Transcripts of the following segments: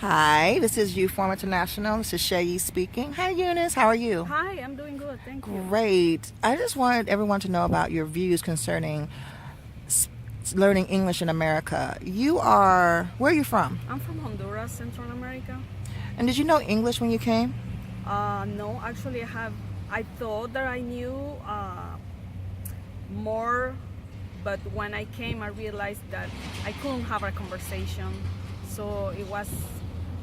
Hi, this is Youform International. This is Shayi speaking. Hi, Eunice. How are you? Hi, I'm doing good, thank you. Great. I just wanted everyone to know about your views concerning s- learning English in America. Where are you from? I'm from Honduras, Central America. And did you know English when you came? No, actually, I thought that I knew more, but when I came, I realized that I couldn't have a conversation, so it was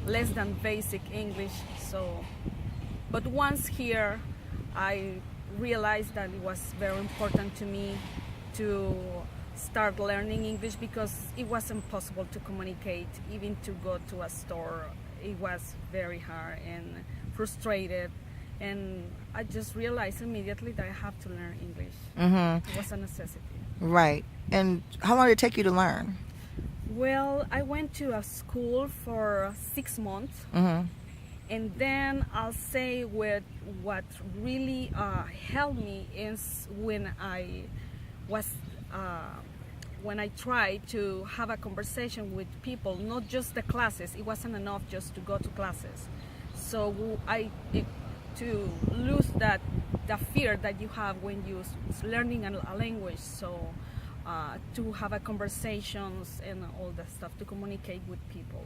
less than basic English. But once here, I realized that it was very important to me to start learning English because it was impossible to communicate, even to go to a store. It was very hard and frustrated, and I just realized immediately that I have to learn English. It was a necessity. Right. And how long did it take you to learn? Well, I went to a school for 6 months, and then I'll say what really helped me is was uh, when I tried to have a conversation with people, not just the classes. It wasn't enough just to go to classes. So to lose the fear that you have when you learning a language. So to have a conversations and all that stuff to communicate with people.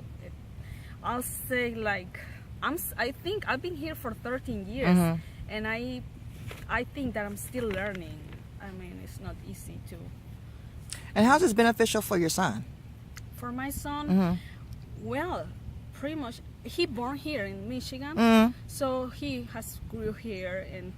I'll say like I think I've been here for 13 years, and I think that I'm still learning. I mean, it's not easy to. And how's this beneficial for your son? For my son, well, pretty much he born here in Michigan, so he has grew here and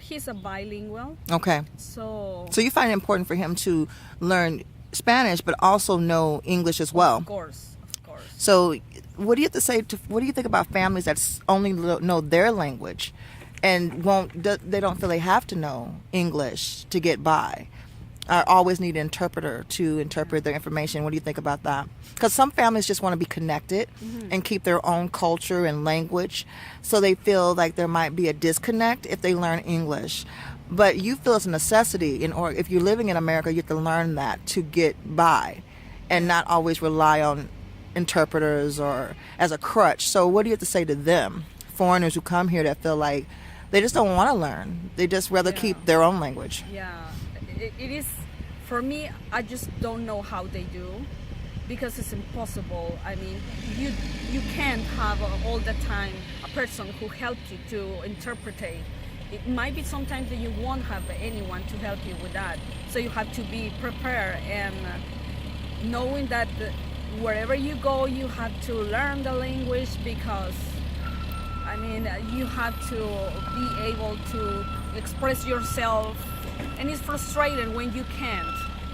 he's a bilingual. Okay. So you find it important for him to learn Spanish, but also know English as well. Of course, of course. So, what do you have to say what do you think about families that only know their language and they don't feel they have to know English to get by? I always need an interpreter to interpret their information. What do you think about that? Because some families just want to be connected and keep their own culture and language, so they feel like there might be a disconnect if they learn English. But you feel it's a necessity, or if you're living in America, you have to learn that to get by and not always rely on interpreters or as a crutch. So what do you have to say to them, foreigners who come here that feel like they just don't want to learn? They just rather keep their own language. Yeah, it is. For me, I just don't know how they do, because it's impossible. I mean, you can't have all the time a person who helps you to interpret. It might be sometimes that you won't have anyone to help you with that. So you have to be prepared and knowing that wherever you go, you have to learn the language, because I mean, you have to be able to express yourself, and it's frustrating when you can't.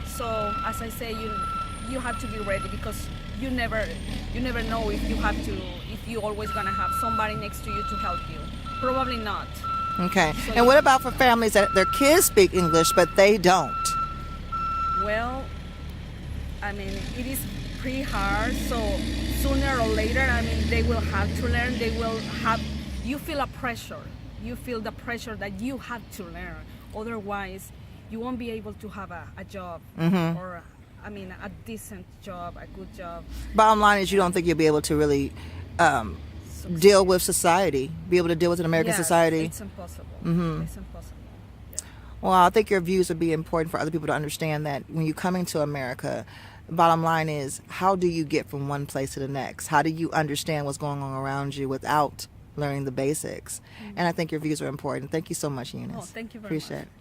So, as I say, you have to be ready, because you never know if you're always gonna have somebody next to you to help you. Probably not. Okay. So and what about for families that their kids speak English but they don't? Well, I mean, it is pretty hard. So sooner or later, I mean, they will have to learn. You feel a pressure. You feel the pressure that you have to learn. Otherwise, you won't be able to have a job, or, I mean, a decent job, a good job. Bottom line is you don't think you'll be able to really deal with society, be able to deal with an American society? It's impossible. It's impossible. Yeah. Well, I think your views would be important for other people to understand that when you're coming to America, bottom line is, how do you get from one place to the next? How do you understand what's going on around you without learning the basics? And I think your views are important. Thank you so much, Eunice. Oh, thank you very Appreciate much. it.